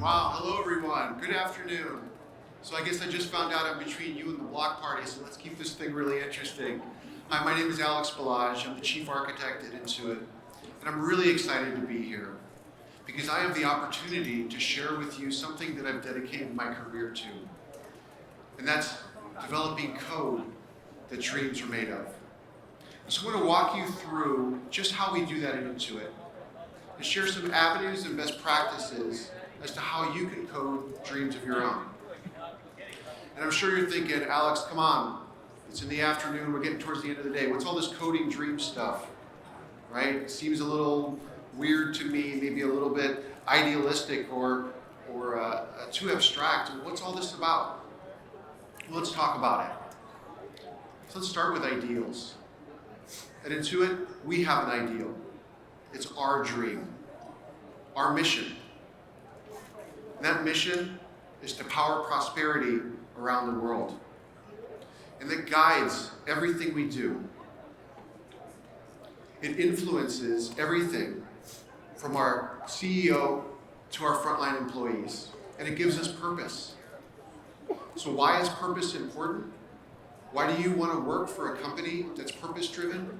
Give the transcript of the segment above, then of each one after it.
Wow, hello everyone. Good afternoon. So I guess I just found out I'm between you and the block party, so let's keep this thing really interesting. Hi, my name is Balazs. I'm the chief architect at Intuit, and I'm really excited to be here because I have the opportunity to share with you something that I've dedicated my career to, and that's developing code that dreams are made of. So I'm going to walk you through just how we do that in Intuit and share some avenues and best practices as to how you can code dreams of your own. And I'm sure you're thinking, Alex, come on, it's in the afternoon, we're getting towards the end of the day. What's all this coding dream stuff, right? It seems a little weird to me, maybe a little bit idealistic or too abstract. What's all this about? Well, let's talk about it. So let's start with ideals. At Intuit, we have an ideal. It's our dream, our mission. And that mission is to power prosperity around the world. And that guides everything we do. It influences everything from our CEO to our frontline employees. And it gives us purpose. So why is purpose important? Why do you want to work for a company that's purpose-driven?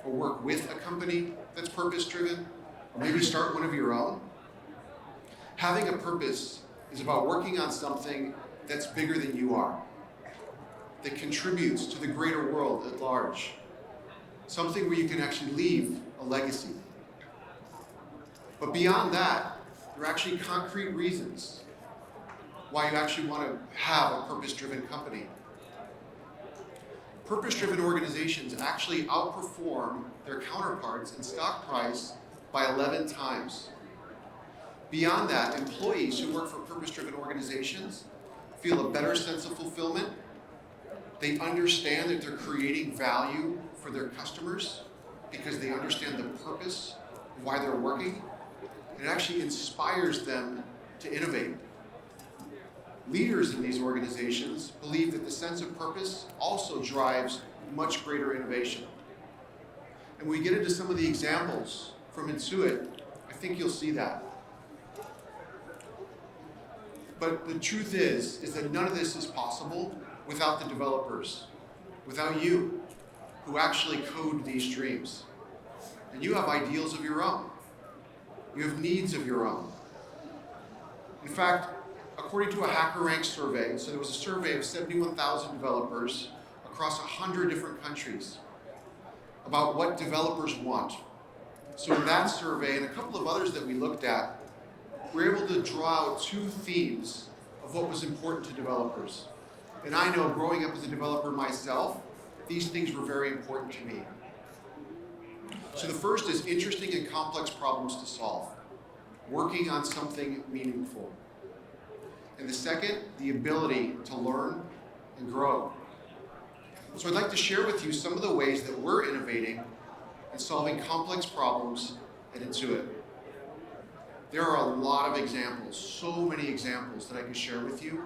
Or work with a company that's purpose-driven? Or maybe start one of your own? Having a purpose is about working on something that's bigger than you are, that contributes to the greater world at large, something where you can actually leave a legacy. But beyond that, there are actually concrete reasons why you actually want to have a purpose-driven company. Purpose-driven organizations actually outperform their counterparts in stock price by 11 times. Beyond that, employees who work for purpose-driven organizations feel a better sense of fulfillment. They understand that they're creating value for their customers because they understand the purpose of why they're working. And it actually inspires them to innovate. Leaders in these organizations believe that the sense of purpose also drives much greater innovation. And when we get into some of the examples from Intuit, I think you'll see that. But the truth is that none of this is possible without the developers, without you, who actually code these dreams. And you have ideals of your own. You have needs of your own. In fact, according to a HackerRank survey, so there was a survey of 71,000 developers across 100 different countries about what developers want. So in that survey and a couple of others that we looked at, we were able to draw out two themes of what was important to developers. And I know, growing up as a developer myself, these things were very important to me. So the first is interesting and complex problems to solve, working on something meaningful. And the second, the ability to learn and grow. So I'd like to share with you some of the ways that we're innovating and solving complex problems at Intuit. There are a lot of examples, so many examples that I can share with you.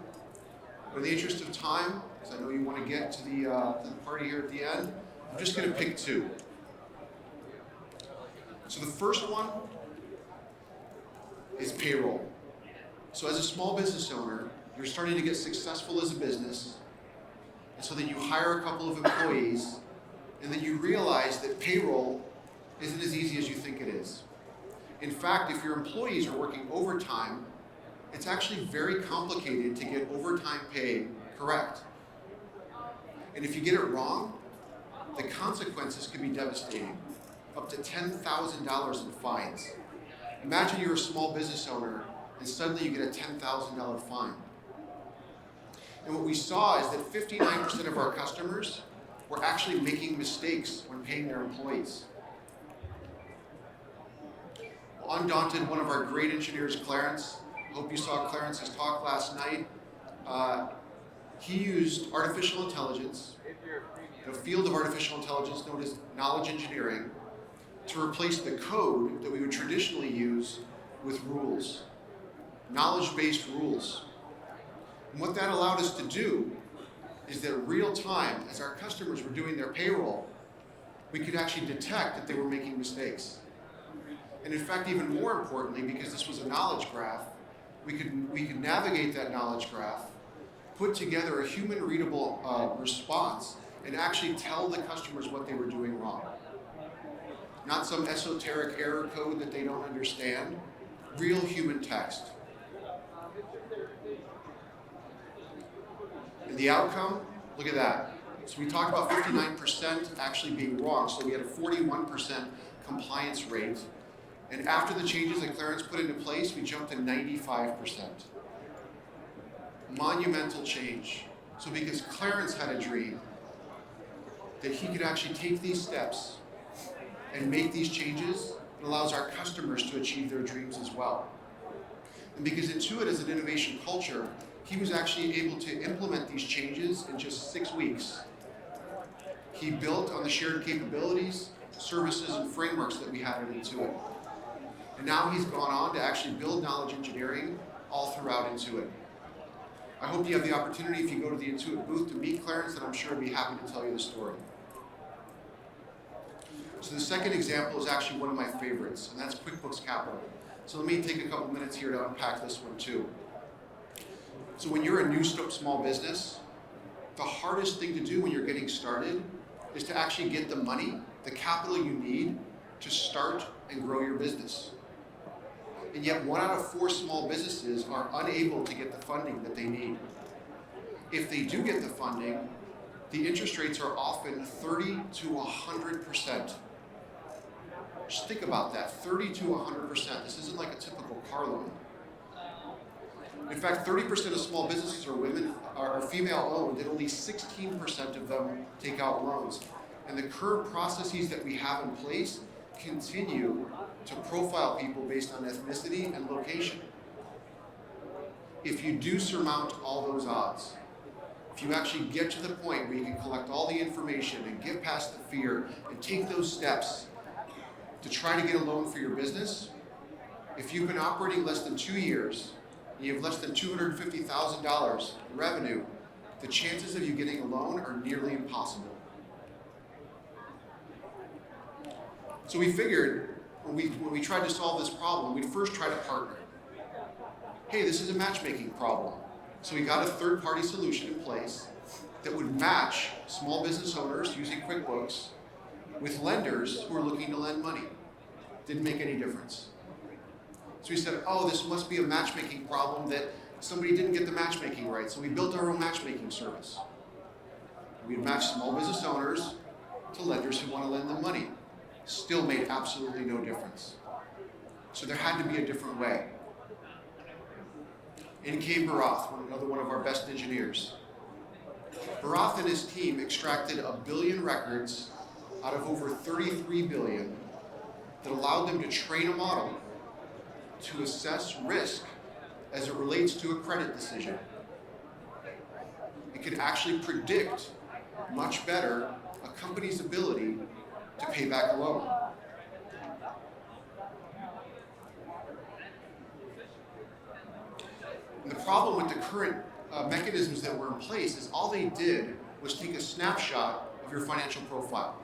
But in the interest of time, because I know you want to get to the party here at the end, I'm just going to pick two. So the first one is payroll. So as a small business owner, you're starting to get successful as a business, and so then you hire a couple of employees, and then you realize that payroll isn't as easy as you think it is. In fact, if your employees are working overtime, it's actually very complicated to get overtime pay correct. And if you get it wrong, the consequences can be devastating, up to $10,000 in fines. Imagine you're a small business owner and suddenly you get a $10,000 fine. And what we saw is that 59% of our customers were actually making mistakes when paying their employees. Undaunted, one of our great engineers, Clarence, hope you saw Clarence's talk last night. He used artificial intelligence, the field of artificial intelligence known as knowledge engineering, to replace the code that we would traditionally use with rules, knowledge-based rules. And what that allowed us to do is that real time, as our customers were doing their payroll, we could actually detect that they were making mistakes. And in fact, even more importantly, because this was a knowledge graph, we could navigate that knowledge graph, put together a human readable response, and actually tell the customers what they were doing wrong. Not some esoteric error code that they don't understand, real human text. And the outcome, look at that. So we talked about 59% actually being wrong, so we had a 41% compliance rate. And after the changes that Clarence put into place, we jumped to 95%. Monumental change. So because Clarence had a dream that he could actually take these steps and make these changes, it allows our customers to achieve their dreams as well. And because Intuit is an innovation culture, he was actually able to implement these changes in just 6 weeks. He built on the shared capabilities, services, and frameworks that we had at Intuit. And now he's gone on to actually build knowledge engineering all throughout Intuit. I hope you have the opportunity, if you go to the Intuit booth, to meet Clarence, and I'm sure he'll be happy to tell you the story. So the second example is actually one of my favorites, and that's QuickBooks Capital. So let me take a couple minutes here to unpack this one too. So when you're a new small business, the hardest thing to do when you're getting started is to actually get the money, the capital you need to start and grow your business. And yet 1 out of 4 small businesses are unable to get the funding that they need. If they do get the funding, the interest rates are often 30 to 100%. Just think about that, 30 to 100%. This isn't like a typical car loan. In fact, 30% of small businesses are female-owned, and only 16% of them take out loans. And the current processes that we have in place continue to profile people based on ethnicity and location. If you do surmount all those odds, if you actually get to the point where you can collect all the information and get past the fear and take those steps to try to get a loan for your business, if you've been operating less than 2 years, and you have less than $250,000 in revenue, the chances of you getting a loan are nearly impossible. So we figured, when we tried to solve this problem, we'd first try to partner. Hey, this is a matchmaking problem. So we got a third-party solution in place that would match small business owners using QuickBooks with lenders who are looking to lend money. Didn't make any difference. So we said, oh, this must be a matchmaking problem that somebody didn't get the matchmaking right. So we built our own matchmaking service. We'd match small business owners to lenders who want to lend them money. Still made absolutely no difference. So there had to be a different way. In came Barath, another one of our best engineers. Barath and his team extracted 1 billion records out of over 33 billion that allowed them to train a model to assess risk as it relates to a credit decision. It could actually predict much better a company's ability to pay back a loan. And the problem with the current mechanisms that were in place is all they did was take a snapshot of your financial profile.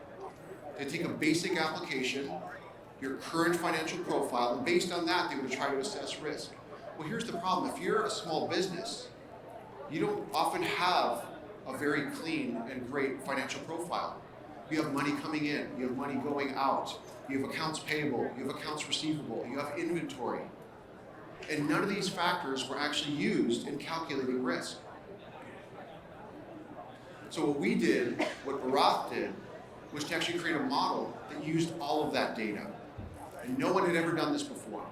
They take a basic application, your current financial profile, and based on that, they would try to assess risk. Well, here's the problem. If you're a small business, you don't often have a very clean and great financial profile. You have money coming in, you have money going out, you have accounts payable, you have accounts receivable, you have inventory. And none of these factors were actually used in calculating risk. So what we did, what Barath did, was to actually create a model that used all of that data. And no one had ever done this before.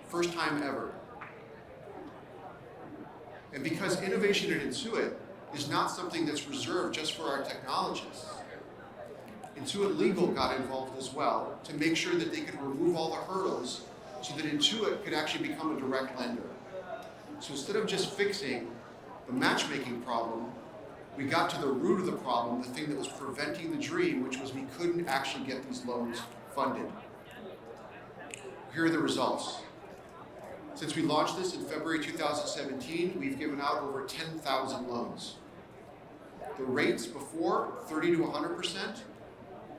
First time ever. And because innovation at Intuit is not something that's reserved just for our technologists, Intuit Legal got involved as well to make sure that they could remove all the hurdles so that Intuit could actually become a direct lender. So instead of just fixing the matchmaking problem, we got to the root of the problem, the thing that was preventing the dream, which was we couldn't actually get these loans funded. Here are the results. Since we launched this in February 2017, we've given out over 10,000 loans. The rates before, 30 to 100%,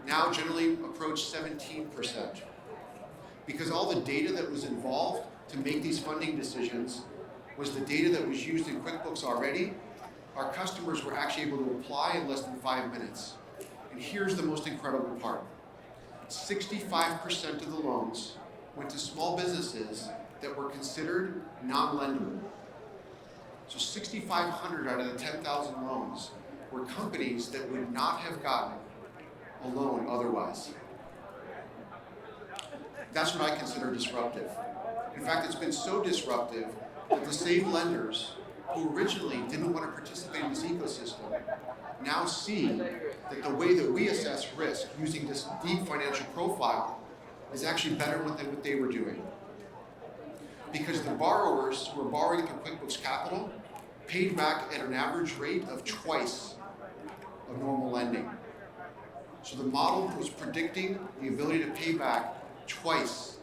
now generally approach 17%. Because all the data that was involved to make these funding decisions was the data that was used in QuickBooks already, our customers were actually able to apply in less than 5 minutes. And here's the most incredible part. 65% of the loans went to small businesses that were considered non-lendable. So 6,500 out of the 10,000 loans were companies that would not have gotten a loan otherwise. That's what I consider disruptive. In fact, it's been so disruptive that the same lenders who originally didn't want to participate in this ecosystem now see that the way that we assess risk using this deep financial profile is actually better than what they were doing. Because the borrowers who are borrowing through QuickBooks Capital paid back at an average rate of twice of normal lending. So the model was predicting the ability to pay back twice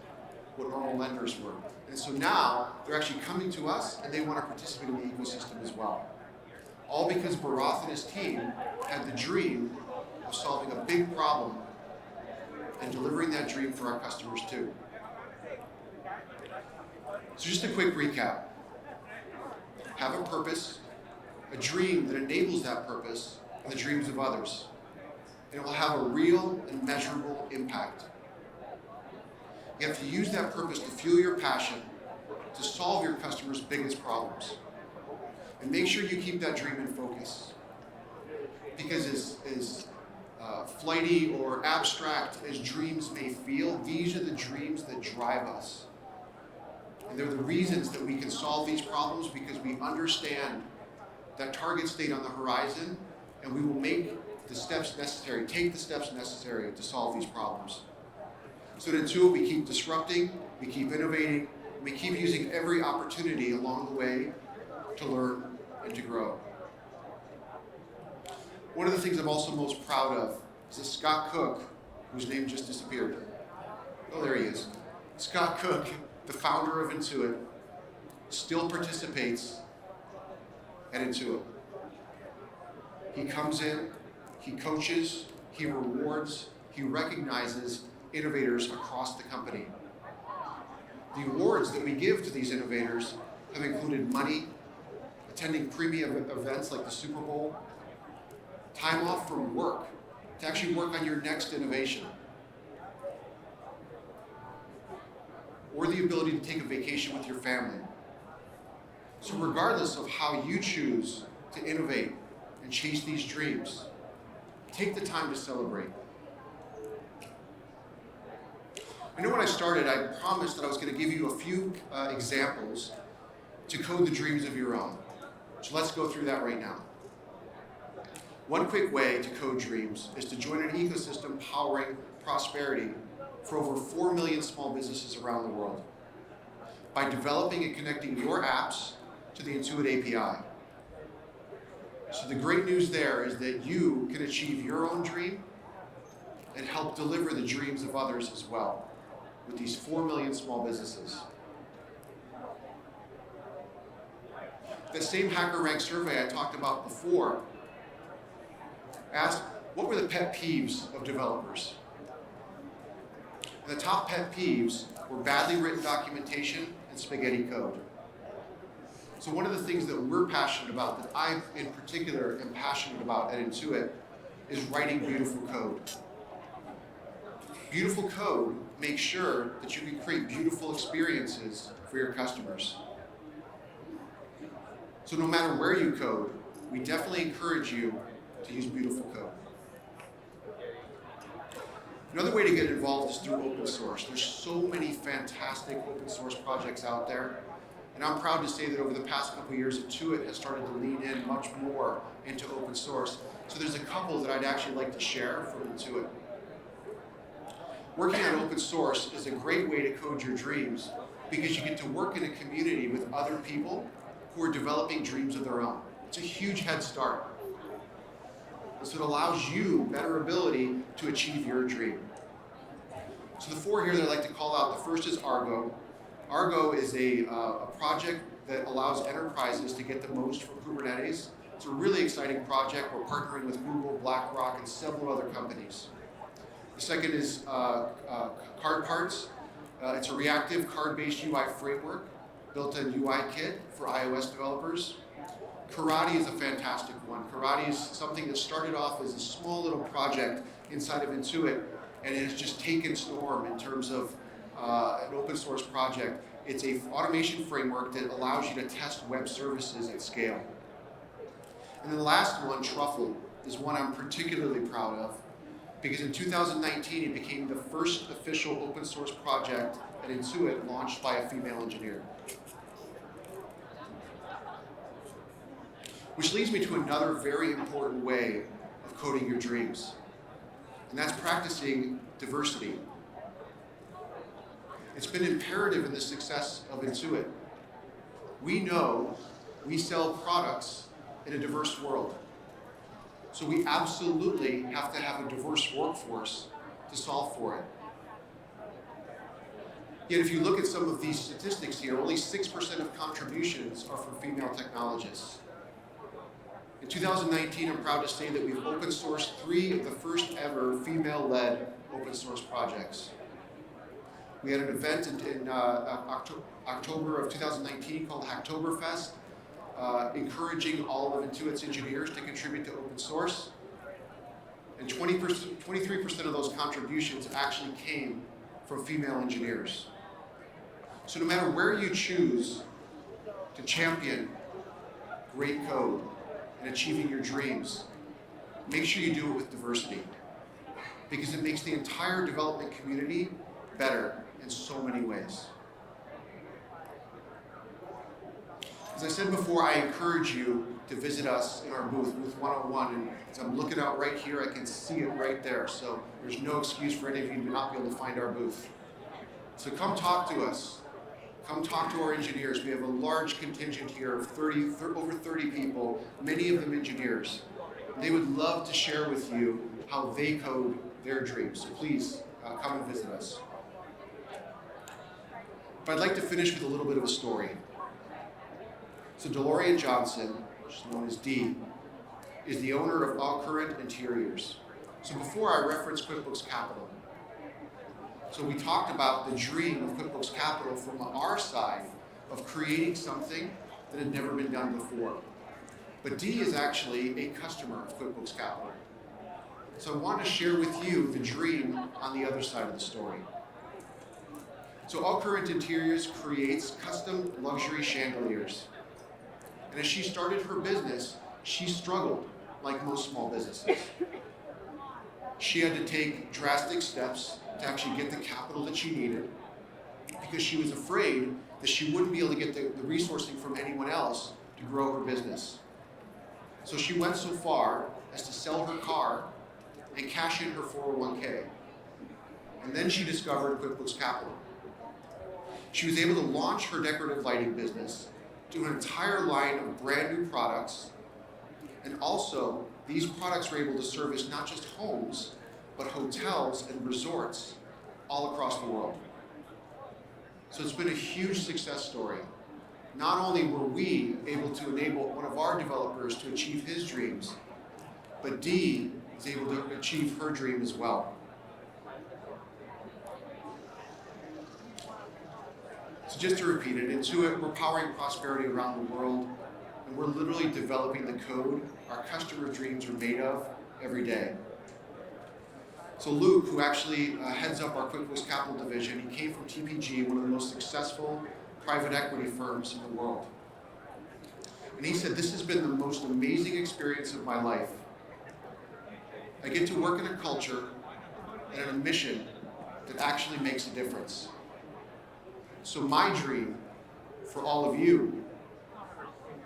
what normal lenders were. And so now they're actually coming to us and they want to participate in the ecosystem as well. All because Bharath and his team had the dream of solving a big problem and delivering that dream for our customers too. So just a quick recap. Have a purpose, a dream that enables that purpose, and the dreams of others. And it will have a real and measurable impact. You have to use that purpose to fuel your passion, to solve your customers' biggest problems. And make sure you keep that dream in focus. Because as flighty or abstract as dreams may feel, these are the dreams that drive us. And they're the reasons that we can solve these problems, because we understand that target state on the horizon, and we will make the steps necessary, take the steps necessary to solve these problems. So at Intuit, we keep disrupting, we keep innovating, and we keep using every opportunity along the way to learn and to grow. One of the things I'm also most proud of is that Scott Cook, whose name just disappeared. Oh, there he is. Scott Cook, the founder of Intuit, still participates at Intuit. He comes in, he coaches, he rewards, he recognizes innovators across the company. The awards that we give to these innovators have included money, attending premium events like the Super Bowl, time off from work to actually work on your next innovation, or the ability to take a vacation with your family. So regardless of how you choose to innovate and chase these dreams, take the time to celebrate. I know when I started, I promised that I was going to give you a few examples to code the dreams of your own. So let's go through that right now. One quick way to code dreams is to join an ecosystem powering prosperity for over 4 million small businesses around the world by developing and connecting your apps to the Intuit API. So the great news there is that you can achieve your own dream and help deliver the dreams of others as well with these 4 million small businesses. The same HackerRank survey I talked about before asked, what were the pet peeves of developers? And the top pet peeves were badly written documentation and spaghetti code. So one of the things that we're passionate about, that I in particular am passionate about at Intuit, is writing beautiful code. Beautiful code makes sure that you can create beautiful experiences for your customers. So no matter where you code, we definitely encourage you to use beautiful code. Another way to get involved is through open source. There's so many fantastic open source projects out there. And I'm proud to say that over the past couple of years, Intuit has started to lean in much more into open source. So there's a couple that I'd actually like to share from Intuit. Working on open source is a great way to code your dreams because you get to work in a community with other people who are developing dreams of their own. It's a huge head start. And so it allows you better ability to achieve your dream. So the four here that I'd like to call out, the first is Argo. Argo is a project that allows enterprises to get the most from Kubernetes. It's a really exciting project. We're partnering with Google, BlackRock, and several other companies. The second is Card Parts. It's a reactive card-based UI framework built a UI kit for iOS developers. Karate is a fantastic one. Karate is something that started off as a small little project inside of Intuit, and it has just taken storm in terms of an open source project. It's an automation framework that allows you to test web services at scale. And then the last one, Truffle, is one I'm particularly proud of, because in 2019 it became the first official open source project at Intuit launched by a female engineer. Which leads me to another very important way of coding your dreams, and that's practicing diversity. It's been imperative in the success of Intuit. We know we sell products in a diverse world, so we absolutely have to have a diverse workforce to solve for it. Yet if you look at some of these statistics here, only 6% of contributions are from female technologists. In 2019, I'm proud to say that we've open sourced 3 of the first ever female-led open source projects. We had an event in October of 2019 called Hacktoberfest, encouraging all of Intuit's engineers to contribute to open source. And 23% of those contributions actually came from female engineers. So no matter where you choose to champion great code and achieving your dreams, make sure you do it with diversity, because it makes the entire development community better in so many ways. As I said before, I encourage you to visit us in our booth, booth 101, and as I'm looking out right here, I can see it right there, so there's no excuse for any of you to not be able to find our booth. So come talk to us. Come talk to our engineers. We have a large contingent here of over 30 people, many of them engineers. They would love to share with you how they code their dreams. So please come and visit us. But I'd like to finish with a little bit of a story. So DeLorean Johnson, which is known as Dee, is the owner of All Current Interiors. So before I referenced QuickBooks Capital. So we talked about the dream of QuickBooks Capital from our side of creating something that had never been done before. But Dee is actually a customer of QuickBooks Capital. So I want to share with you the dream on the other side of the story. So All Current Interiors creates custom luxury chandeliers. And as she started her business, she struggled like most small businesses. She had to take drastic steps to actually get the capital that she needed, because she was afraid that she wouldn't be able to get the resourcing from anyone else to grow her business. So she went so far as to sell her car and cash in her 401k. And then she discovered QuickBooks Capital. She was able to launch her decorative lighting business, do an entire line of brand new products, and also these products were able to service not just homes, but hotels and resorts all across the world. So it's been a huge success story. Not only were we able to enable one of our developers to achieve his dreams, but Dee is able to achieve her dream as well. So just to repeat it, Intuit, we're powering prosperity around the world, and we're literally developing the code our customer dreams are made of every day. So Luke, who actually heads up our QuickBooks Capital division, he came from TPG, one of the most successful private equity firms in the world. And he said, this has been the most amazing experience of my life. I get to work in a culture and in a mission that actually makes a difference. So my dream for all of you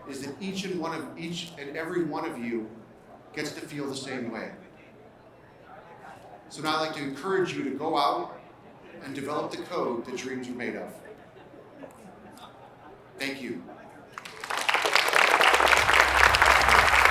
is that each and every one of you gets to feel the same way. So now I'd like to encourage you to go out and develop the code that dreams are made of. Thank you.